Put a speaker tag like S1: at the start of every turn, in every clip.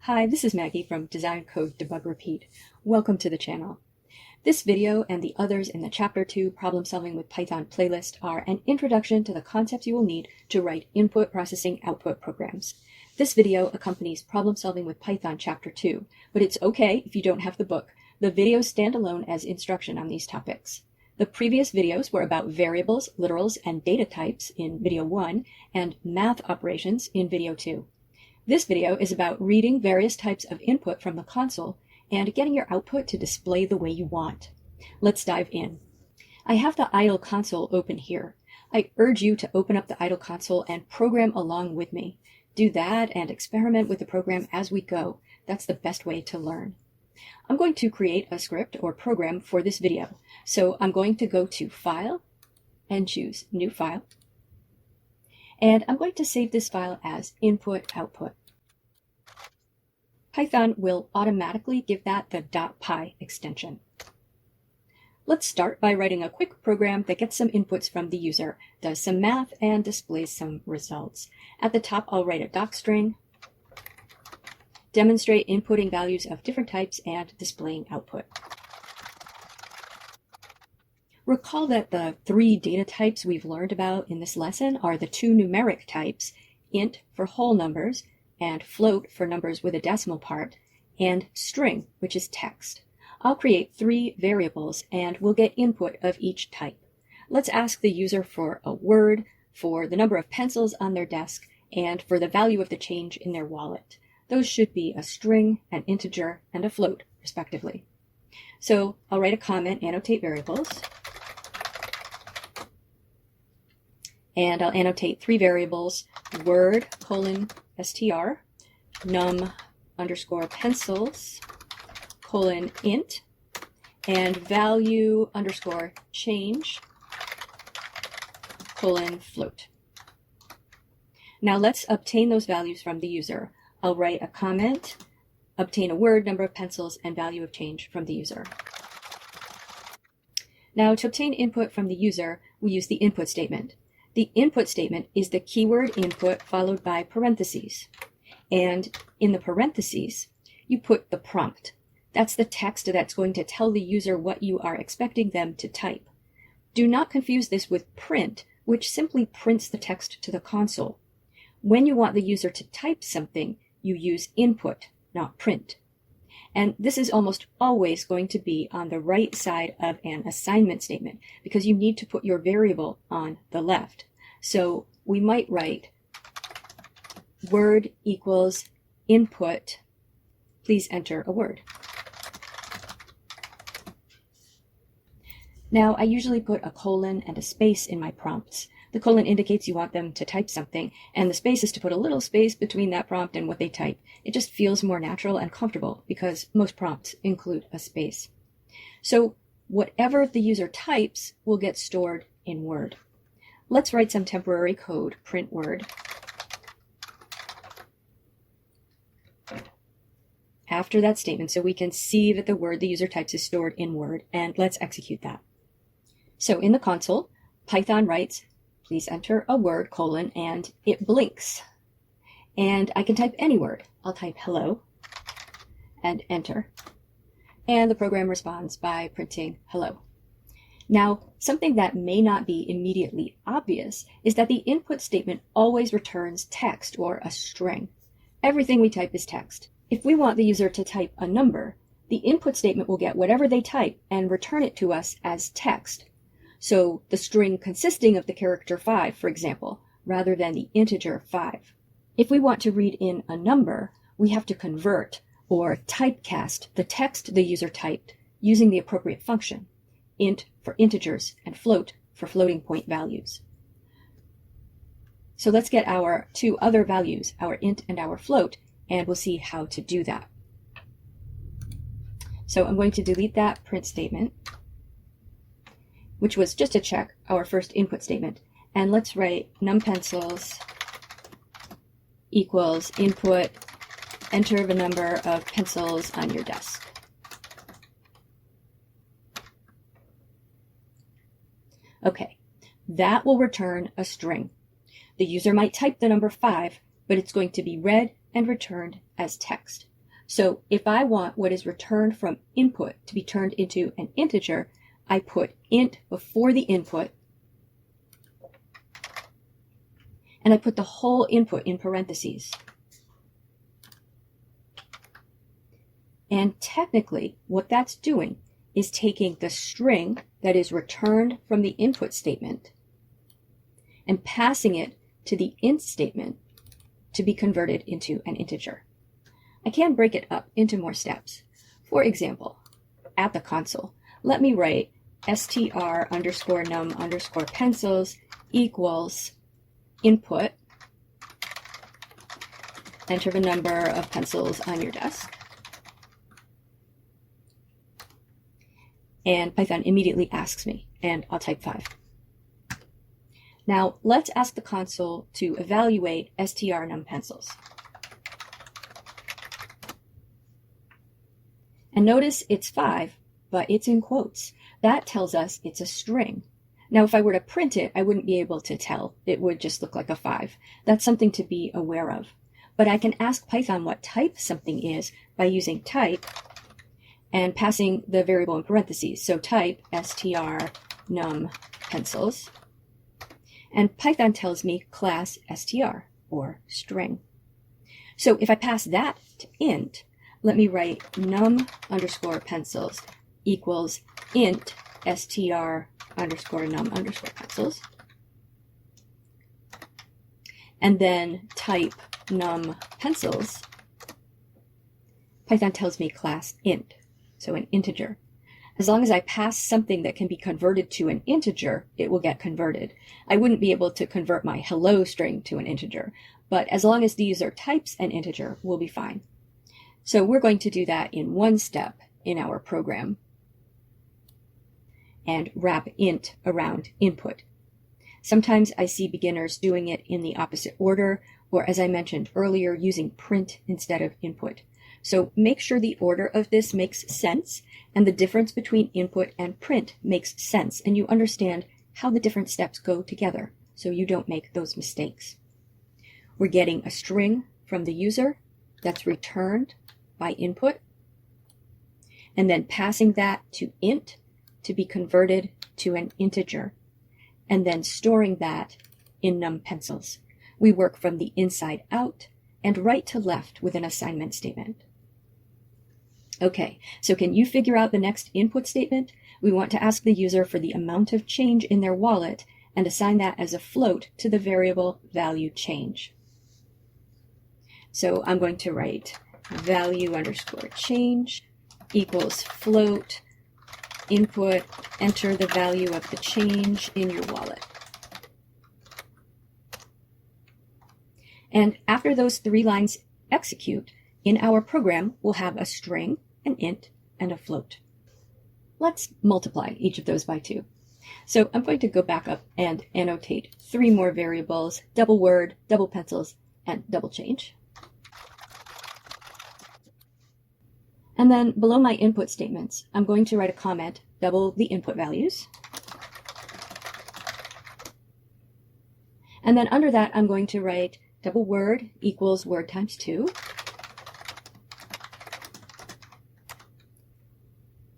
S1: Hi, this is Maggie from Design Code Debug Repeat. Welcome to the channel. This video and the others in the Chapter 2 Problem Solving with Python playlist are an introduction to the concepts you will need to write input processing output programs. This video accompanies Problem Solving with Python Chapter 2, but it's okay if you don't have the book. The videos stand alone as instruction on these topics. The previous videos were about variables, literals, and data types in video 1 and math operations in video 2. This video is about reading various types of input from the console and getting your output to display the way you want. Let's dive in. I have the idle console open here. I urge you to open up the idle console and program along with me. Do that and experiment with the program as we go. That's the best way to learn. I'm going to create a script or program for this video. So I'm going to go to File and choose New File. And I'm going to save this file as input output. Python will automatically give that the .py extension. Let's start by writing a quick program that gets some inputs from the user, does some math, and displays some results. At the top, I'll write a docstring, demonstrate inputting values of different types and displaying output. Recall that the three data types we've learned about in this lesson are the two numeric types, int for whole numbers, and float for numbers with a decimal part, and string, which is text. I'll create three variables and we'll get input of each type. Let's ask the user for a word, for the number of pencils on their desk, and for the value of the change in their wallet. Those should be a string, an integer, and a float, respectively. So I'll write a comment, annotate variables, and I'll annotate three variables, word, str, num underscore pencils, int, and value underscore change, float. Now let's obtain those values from the user. I'll write a comment, obtain a word, number of pencils, and value of change from the user. Now to obtain input from the user, we use the input statement. The input statement is the keyword input followed by parentheses. And in the parentheses, you put the prompt. That's the text that's going to tell the user what you are expecting them to type. Do not confuse this with print, which simply prints the text to the console. When you want the user to type something, you use input, not print. And this is almost always going to be on the right side of an assignment statement because you need to put your variable on the left. So we might write word equals input. Please enter a word. Now I usually put a colon and a space in my prompts. The colon indicates you want them to type something, and the space is to put a little space between that prompt and what they type. It just feels more natural and comfortable because most prompts include a space. So whatever the user types will get stored in Word. Let's write some temporary code, print word, after that statement so we can see that the word the user types is stored in Word, and let's execute that. So in the console, Python writes, please enter a word, and it blinks. And I can type any word. I'll type hello and enter. And the program responds by printing hello. Now, something that may not be immediately obvious is that the input statement always returns text or a string. Everything we type is text. If we want the user to type a number, the input statement will get whatever they type and return it to us as text. So the string consisting of the character 5, for example, rather than the integer 5. If we want to read in a number, we have to convert or typecast the text the user typed using the appropriate function, int for integers and float for floating point values. So let's get our two other values, our int and our float, and we'll see how to do that. So I'm going to delete that print statement, which was just to check our first input statement. And let's write num pencils equals input, enter the number of pencils on your desk. Okay, that will return a string. The user might type the number 5, but it's going to be read and returned as text. So if I want what is returned from input to be turned into an integer, I put int before the input, and I put the whole input in parentheses. And technically, what that's doing is taking the string that is returned from the input statement and passing it to the int statement to be converted into an integer. I can break it up into more steps. For example, at the console, let me write str_num_pencils equals input. Enter the number of pencils on your desk. And Python immediately asks me, and I'll type 5. Now let's ask the console to evaluate str_num_pencils. And notice it's 5, but it's in quotes. That tells us it's a string. Now, if I were to print it, I wouldn't be able to tell. It would just look like a 5. That's something to be aware of. But I can ask Python what type something is by using type and passing the variable in parentheses. So type str_num_pencils. And Python tells me class str, or string. So if I pass that to int, let me write num_pencils equals int str_num_pencils. And then type num pencils. Python tells me class int, so an integer. As long as I pass something that can be converted to an integer, it will get converted. I wouldn't be able to convert my hello string to an integer, but as long as the user types an integer, we'll be fine. So we're going to do that in one step in our program and wrap int around input. Sometimes I see beginners doing it in the opposite order, or as I mentioned earlier, using print instead of input. So make sure the order of this makes sense, and the difference between input and print makes sense, and you understand how the different steps go together, so you don't make those mistakes. We're getting a string from the user that's returned by input, and then passing that to int to be converted to an integer, and then storing that in num pencils. We work from the inside out and right to left with an assignment statement. Okay, so can you figure out the next input statement? We want to ask the user for the amount of change in their wallet and assign that as a float to the variable value change. So I'm going to write value_change equals float input, enter the value of the change in your wallet. And after those 3 lines execute, in our program, we'll have a string, an int, and a float. Let's multiply each of those by 2. So I'm going to go back up and annotate 3 more variables, double word, double pencils, and double change. And then below my input statements, I'm going to write a comment, double the input values. And then under that, I'm going to write double word equals word times 2.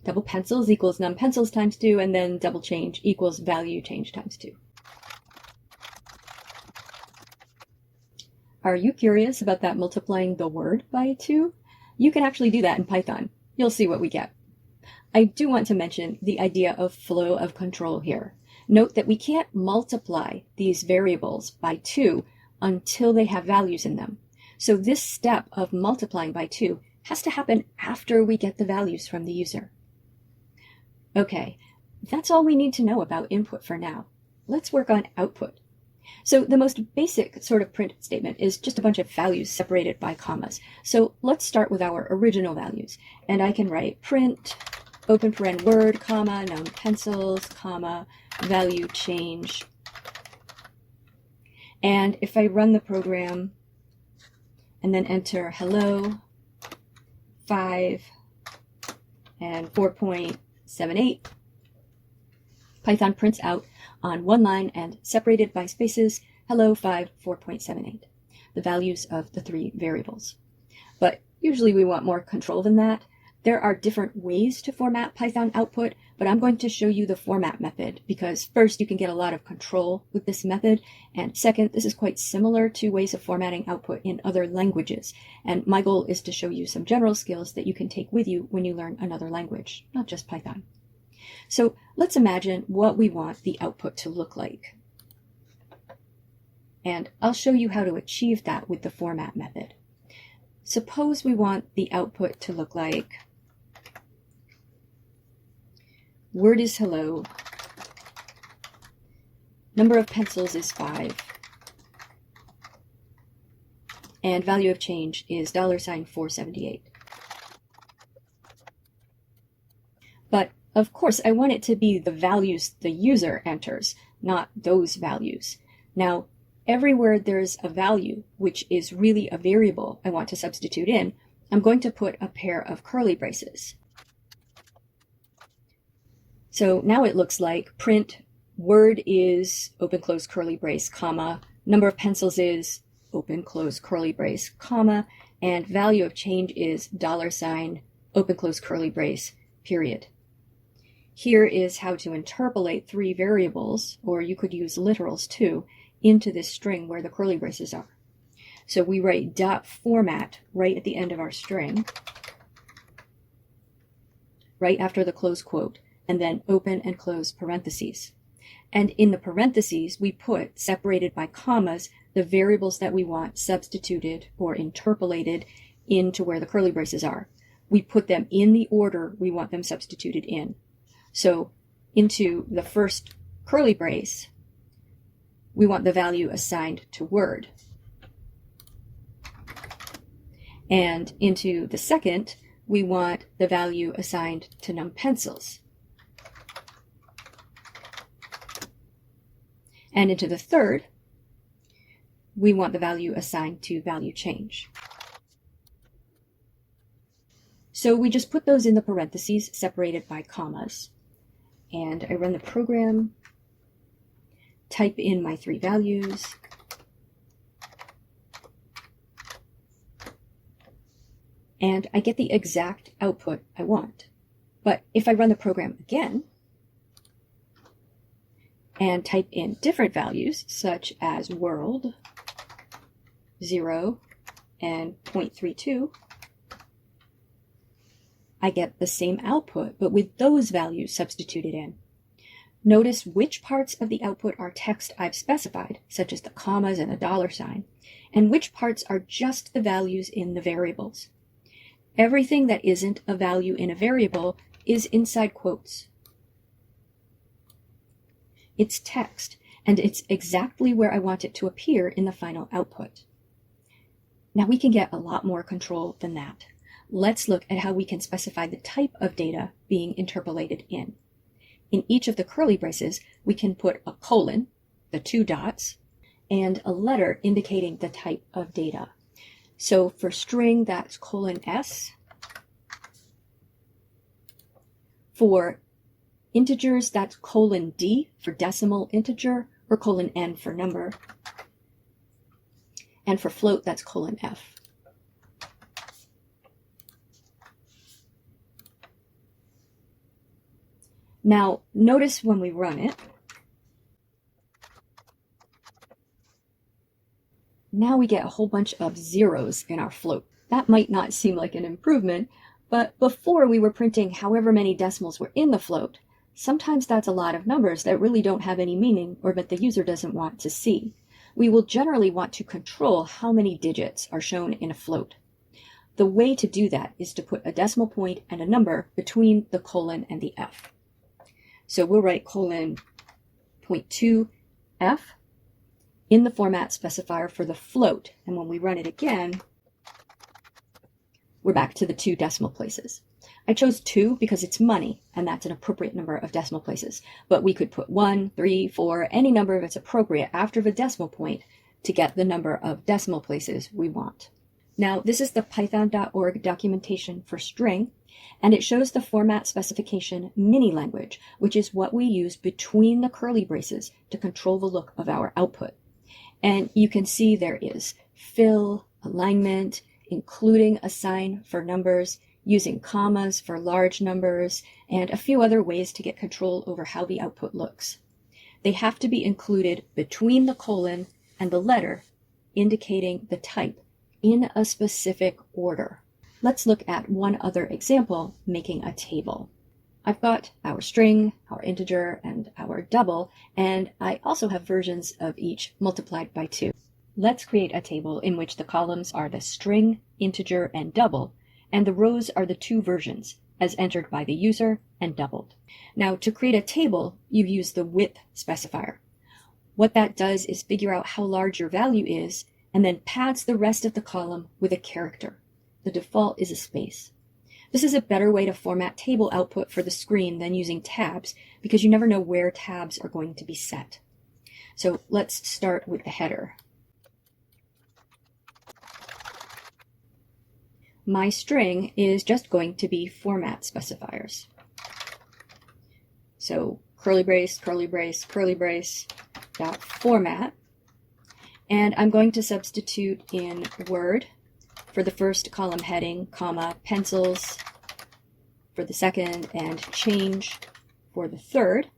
S1: Double pencils equals num pencils times 2, and then double change equals value change times 2. Are you curious about that multiplying the word by 2? You can actually do that in Python. You'll see what we get. I do want to mention the idea of flow of control here. Note that we can't multiply these variables by 2 until they have values in them. So this step of multiplying by 2 has to happen after we get the values from the user. Okay, that's all we need to know about input for now. Let's work on output. So the most basic sort of print statement is just a bunch of values separated by commas. So let's start with our original values. And I can write print, open paren word, comma, num pencils, comma, value change. And if I run the program and then enter hello, 5, and 4.78, Python prints out on one line and separated by spaces, hello 5, 4.78, the values of the 3 variables. But usually we want more control than that. There are different ways to format Python output, but I'm going to show you the format method because first, you can get a lot of control with this method, and second, this is quite similar to ways of formatting output in other languages. And my goal is to show you some general skills that you can take with you when you learn another language, not just Python. So let's imagine what we want the output to look like. And I'll show you how to achieve that with the format method. Suppose we want the output to look like word is hello, number of pencils is 5, and value of change is $478. But of course, I want it to be the values the user enters, not those values. Now, everywhere there's a value, which is really a variable I want to substitute in, I'm going to put a pair of curly braces. So now it looks like print word is open close curly brace, comma, number of pencils is open close curly brace, comma, and value of change is $, open close curly brace, period. Here is how to interpolate 3 variables, or you could use literals too, into this string where the curly braces are. So we write .format right at the end of our string, right after the close quote, and then open and close parentheses. And in the parentheses, we put, separated by commas, the variables that we want substituted or interpolated into where the curly braces are. We put them in the order we want them substituted in. So into the first curly brace, we want the value assigned to word. And into the second, we want the value assigned to num pencils. And into the third, we want the value assigned to value change. So we just put those in the parentheses separated by commas. And I run the program, type in my 3 values, and I get the exact output I want. But if I run the program again and type in different values, such as world, 0, and 0.32, I get the same output, but with those values substituted in. Notice which parts of the output are text I've specified, such as the commas and the $, and which parts are just the values in the variables. Everything that isn't a value in a variable is inside quotes. It's text, and it's exactly where I want it to appear in the final output. Now we can get a lot more control than that. Let's look at how we can specify the type of data being interpolated in. In each of the curly braces, we can put a colon, the 2 dots, and a letter indicating the type of data. So for string, that's :s. For integers, that's :d for decimal integer, or :n for number. And for float, that's :f. Now, notice when we run it, now we get a whole bunch of zeros in our float. That might not seem like an improvement, but before we were printing however many decimals were in the float, sometimes that's a lot of numbers that really don't have any meaning or that the user doesn't want to see. We will generally want to control how many digits are shown in a float. The way to do that is to put a decimal point and a number between the colon and the F. So we'll write :0.2f in the format specifier for the float. And when we run it again, we're back to the 2 decimal places. I chose 2 because it's money, and that's an appropriate number of decimal places. But we could put 1, 3, 4, any number that's appropriate after the decimal point to get the number of decimal places we want. Now, this is the python.org documentation for string, and it shows the format specification mini language, which is what we use between the curly braces to control the look of our output. And you can see there is fill, alignment, including a sign for numbers, using commas for large numbers, and a few other ways to get control over how the output looks. They have to be included between the colon and the letter, indicating the type in a specific order. Let's look at one other example, making a table. I've got our string, our integer, and our double, and I also have versions of each multiplied by 2. Let's create a table in which the columns are the string, integer, and double, and the rows are the 2 versions, as entered by the user and doubled. Now, to create a table, you use the width specifier. What that does is figure out how large your value is, and then pads the rest of the column with a character. The default is a space. This is a better way to format table output for the screen than using tabs, because you never know where tabs are going to be set. So let's start with the header. My string is just going to be format specifiers. So curly brace, curly brace, curly brace, dot format. And I'm going to substitute in Word for the first column heading, comma, pencils for the second, and change for the third,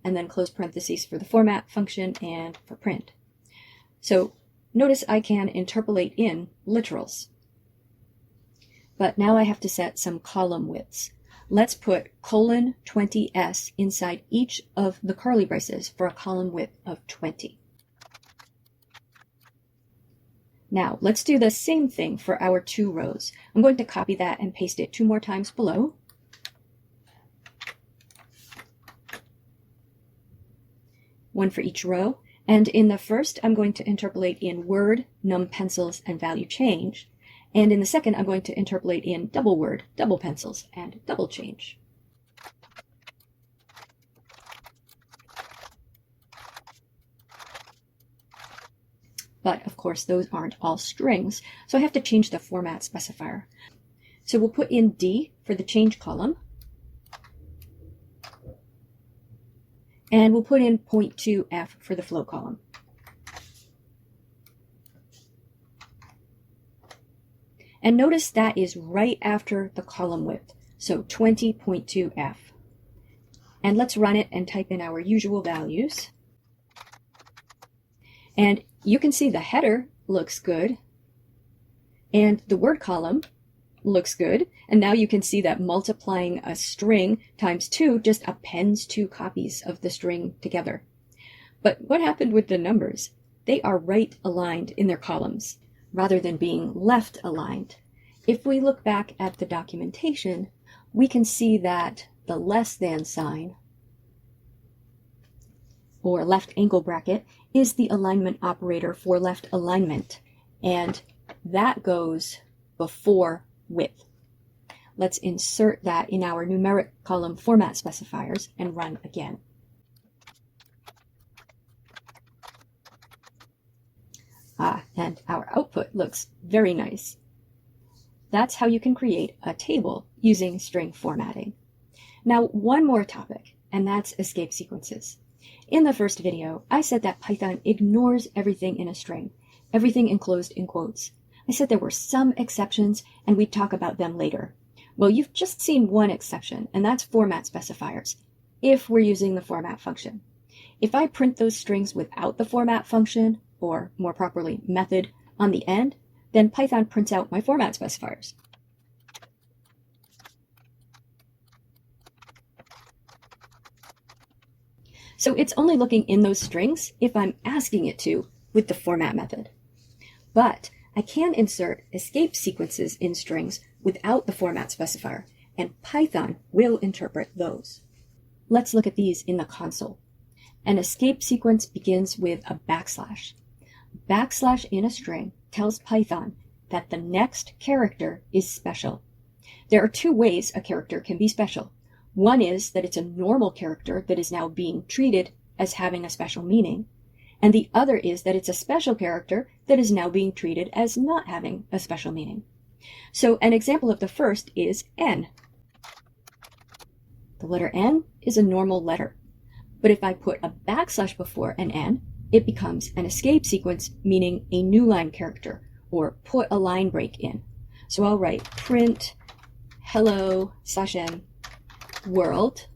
S1: and then close parentheses for the format function and for print. So notice I can interpolate in literals. But now I have to set some column widths. Let's put colon 20s inside each of the curly braces for a column width of 20. Now, let's do the same thing for our 2 rows. I'm going to copy that and paste it 2 more times below. One for each row. And in the first, I'm going to interpolate in Word, num pencils, and value change. And in the second, I'm going to interpolate in double Word, double pencils, and double change. But of course, those aren't all strings, so I have to change the format specifier. So we'll put in D for the change column, and we'll put in 0.2f for the flow column. And notice that is right after the column width, so 20.2f. And let's run it and type in our usual values. And you can see the header looks good, and the word column looks good. And now you can see that multiplying a string times 2 just appends 2 copies of the string together. But what happened with the numbers? They are right aligned in their columns, rather than being left aligned. If we look back at the documentation, we can see that the less than sign, or left angle bracket, is the alignment operator for left alignment, and that goes before width. Let's insert that in our numeric column format specifiers and run again. And our output looks very nice. That's how you can create a table using string formatting. Now, one more topic, and that's escape sequences. In the first video, I said that Python ignores everything in a string, everything enclosed in quotes. I said there were some exceptions, and we'd talk about them later. Well, you've just seen one exception, and that's format specifiers, if we're using the format function. If I print those strings without the format function, or more properly, method, on the end, then Python prints out my format specifiers. So it's only looking in those strings if I'm asking it to with the format method. But I can insert escape sequences in strings without the format specifier, and Python will interpret those. Let's look at these in the console. An escape sequence begins with a backslash. Backslash in a string tells Python that the next character is special. There are 2 ways a character can be special. One is that it's a normal character that is now being treated as having a special meaning, and the other is that it's a special character that is now being treated as not having a special meaning. So an example of the first is N. The letter N is a normal letter, but if I put a backslash before an N, it becomes an escape sequence, meaning a new line character, or put a line break in. So I'll write print hello/n world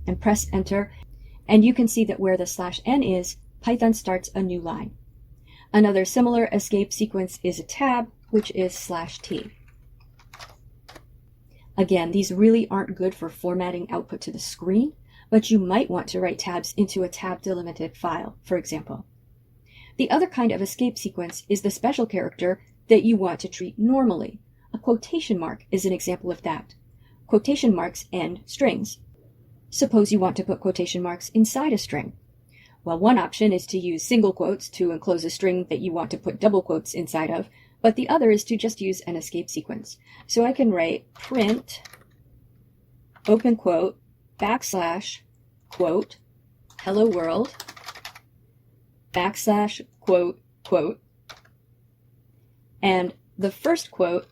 S1: and press enter. And you can see that where the /n is, Python starts a new line. Another similar escape sequence is a tab, which is /t. Again, these really aren't good for formatting output to the screen, but you might want to write tabs into a tab delimited file, for example. The other kind of escape sequence is the special character that you want to treat normally. A quotation mark is an example of that. Quotation marks end strings. Suppose you want to put quotation marks inside a string. Well, one option is to use single quotes to enclose a string that you want to put double quotes inside of, but the other is to just use an escape sequence. So I can write print, open quote, / quote, hello world, / quote, quote, and the first quote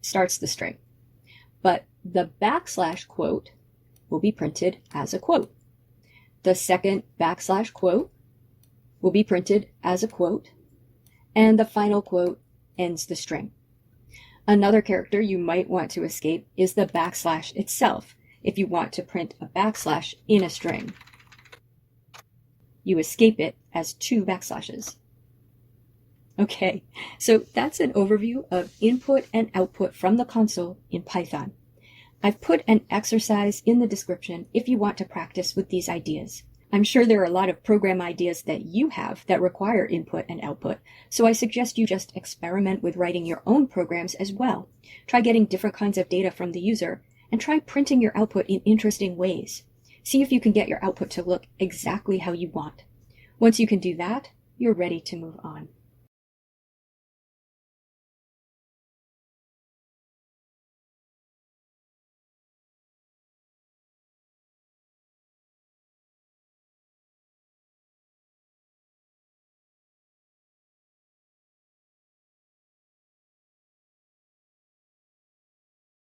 S1: starts the string, but the / quote will be printed as a quote. The second / quote will be printed as a quote, and the final quote ends the string. Another character you might want to escape is the / itself, if you want to print a / in a string. You escape it as 2 backslashes. Okay, so that's an overview of input and output from the console in Python. I've put an exercise in the description if you want to practice with these ideas. I'm sure there are a lot of program ideas that you have that require input and output, so I suggest you just experiment with writing your own programs as well. Try getting different kinds of data from the user, and try printing your output in interesting ways. See if you can get your output to look exactly how you want. Once you can do that, you're ready to move on.